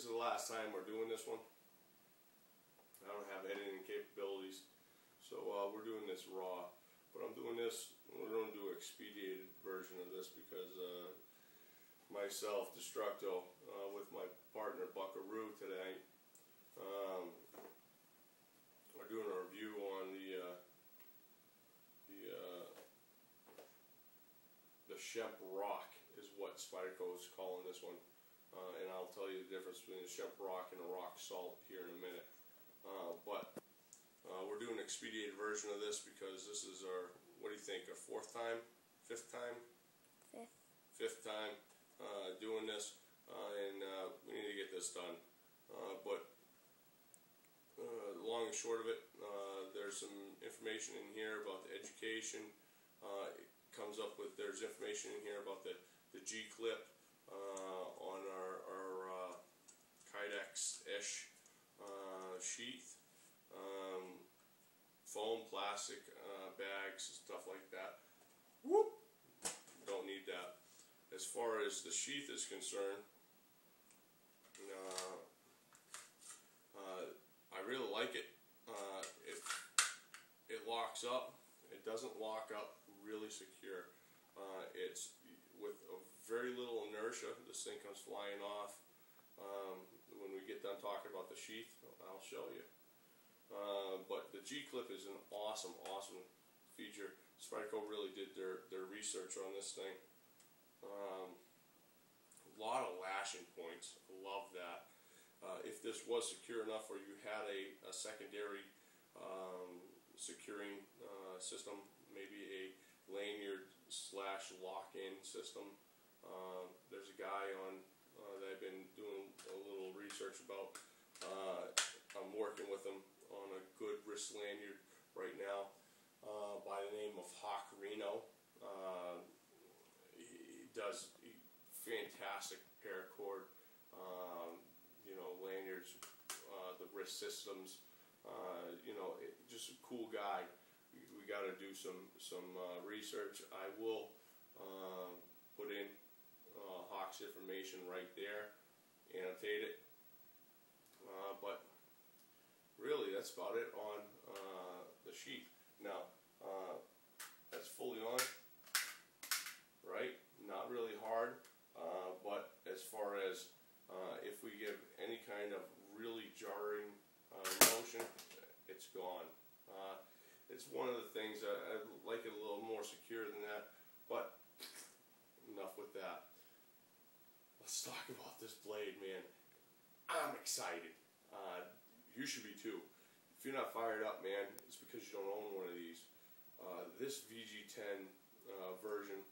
this is the last time we're doing this one. I don't have editing capabilities, so we're doing this raw. But I'm doing this, we're going to do an expedited version of this because myself, Destructo, with my partner Buckaroo today, we're doing a review on the Schempp Rock is what Spyderco is calling this one. And I'll tell you the difference between the Schempp Rock and a rock salt here in a minute. But we're doing an expedited version of this because this is our, what do you think, our fourth time? Fifth time? Fifth time doing this, and we need to get this done. But long and short of it, there's some information in here about the education. It comes up with, there's information in here about the G-clip on our Kydex-ish sheath, foam, plastic bags, stuff like that. Whoop! Don't need that. As far as the sheath is concerned, I really like it. It locks up. It doesn't lock up really secure. It's with a very little inertia. This thing comes flying off. When we get done talking about the sheath, I'll show you. But the G-clip is an awesome feature. Spyderco really did their research on this thing. A lot of lashing points. Love that. If this was secure enough where you had a secondary securing system, maybe a lanyard / lock-in system. There's a guy on that I've been doing a little research about. I'm working with him on a good wrist lanyard right now by the name of Hawk Reno. He does fantastic paracord, lanyards, the wrist systems. Just a cool guy. We got to do some research. I will put in Hawk's information right there, annotate it. But really, that's about it on the sheath. Now, that's fully on, right? Not really hard, but as far as if we give any kind of really jarring motion, it's gone. It's one of the things I like it a little more secure than that, but enough with that. Let's talk about this blade, man. I'm excited. You should be too. If you're not fired up, man, it's because you don't own one of these. This VG10 version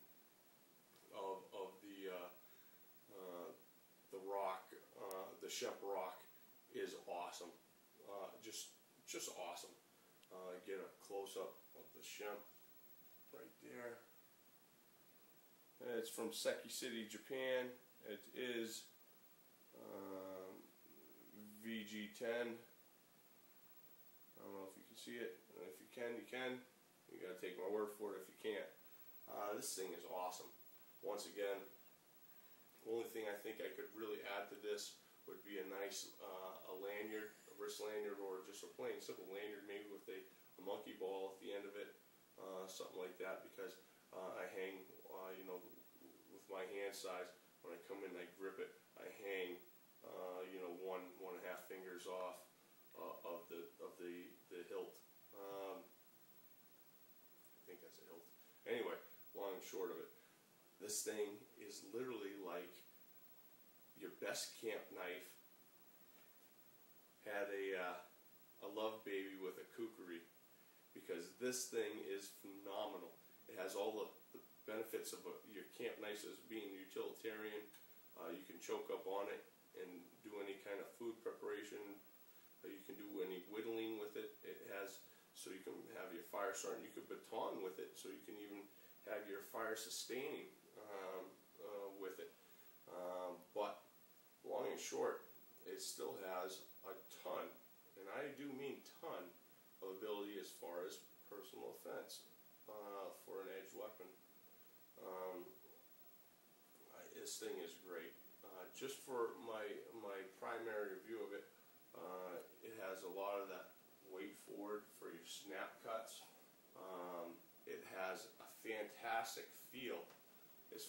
of the Rock, the Schempp Rock, is awesome. Just awesome. Get a close-up of the Schempp right there. And it's from Seki City, Japan. It is VG10. I don't know if you can see it. If you can, you can. You gotta take my word for it if you can't. This thing is awesome. Once again, the only thing I think I could really add to this would be a nice a lanyard, a wrist lanyard, or just a plain simple lanyard, maybe with a monkey ball at the end of it, something like that. Because I hang, with my hand size, when I come in, I grip it. I hang, 1.5 fingers off of the hilt. I think that's a hilt. Anyway, long and short of it, this thing is literally like your best camp knife had a love baby with a kukri, because this thing is phenomenal. It has all the benefits of your camp knife as being utilitarian. You can choke up on it and do any kind of food preparation. You can do any whittling with it. It has, so you can have your fire starting. You can baton with it, so you can even have your fire sustaining with it. But long and short, it still has a ton, and I do mean ton, of ability as far as personal offense for an edge weapon. This thing is great. Just for my primary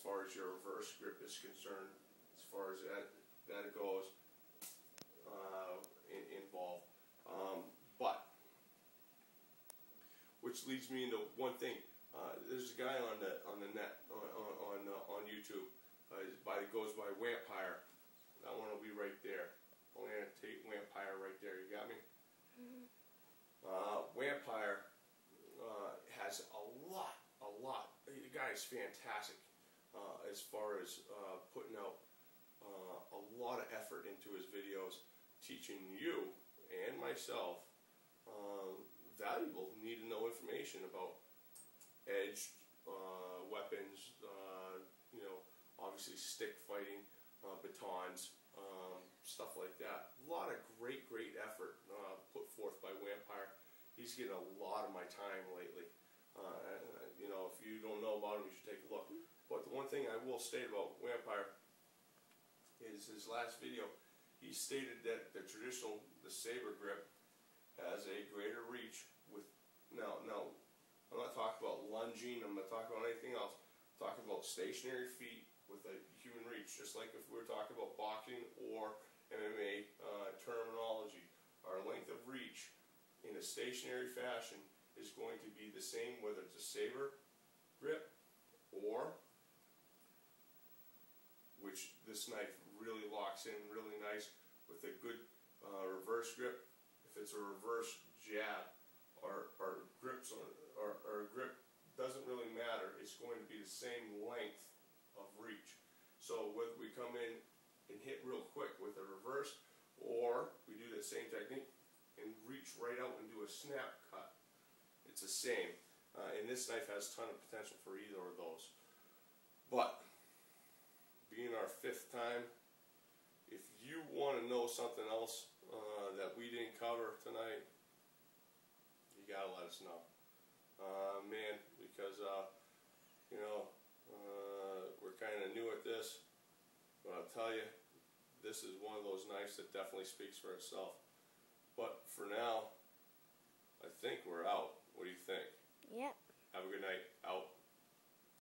far as your reverse grip is concerned, as far as that goes, involved. But which leads me into one thing. There's a guy on the net on YouTube. Goes by Vampire. That one will be right there. I'm gonna take Vampire right there. You got me? Mm-hmm. Vampire has a lot. The guy is fantastic as far as putting out a lot of effort into his videos, teaching you and myself valuable, need to know information about edged weapons, obviously stick fighting, batons, stuff like that. A lot of great effort put forth by Vampire. He's getting a lot of my time lately. If you don't know about him, you should take a look. But the one thing I will state about Vampire is his last video. He stated that the saber grip has a greater reach with, now, I'm not talking about lunging, I'm not talking about anything else. I'm talking about stationary feet with a human reach, just like if we were talking about boxing or MMA terminology. Our length of reach in a stationary fashion is going to be the same whether it's a saber grip or, which this knife really locks in really nice with a good reverse grip. If it's a reverse jab or grip doesn't really matter. It's going to be the same length of reach. So whether we come in and hit real quick with a reverse, or we do that same technique and reach right out and do a snap cut, it's the same. And this knife has a ton of potential for either of those. But being our 5th time, if you want to know something else that we didn't cover tonight, you gotta let us know, man. Because we're kind of new at this, but I'll tell you, this is one of those knives that definitely speaks for itself. But for now, I think we're out. What do you think? Yep. Have a good night. Out.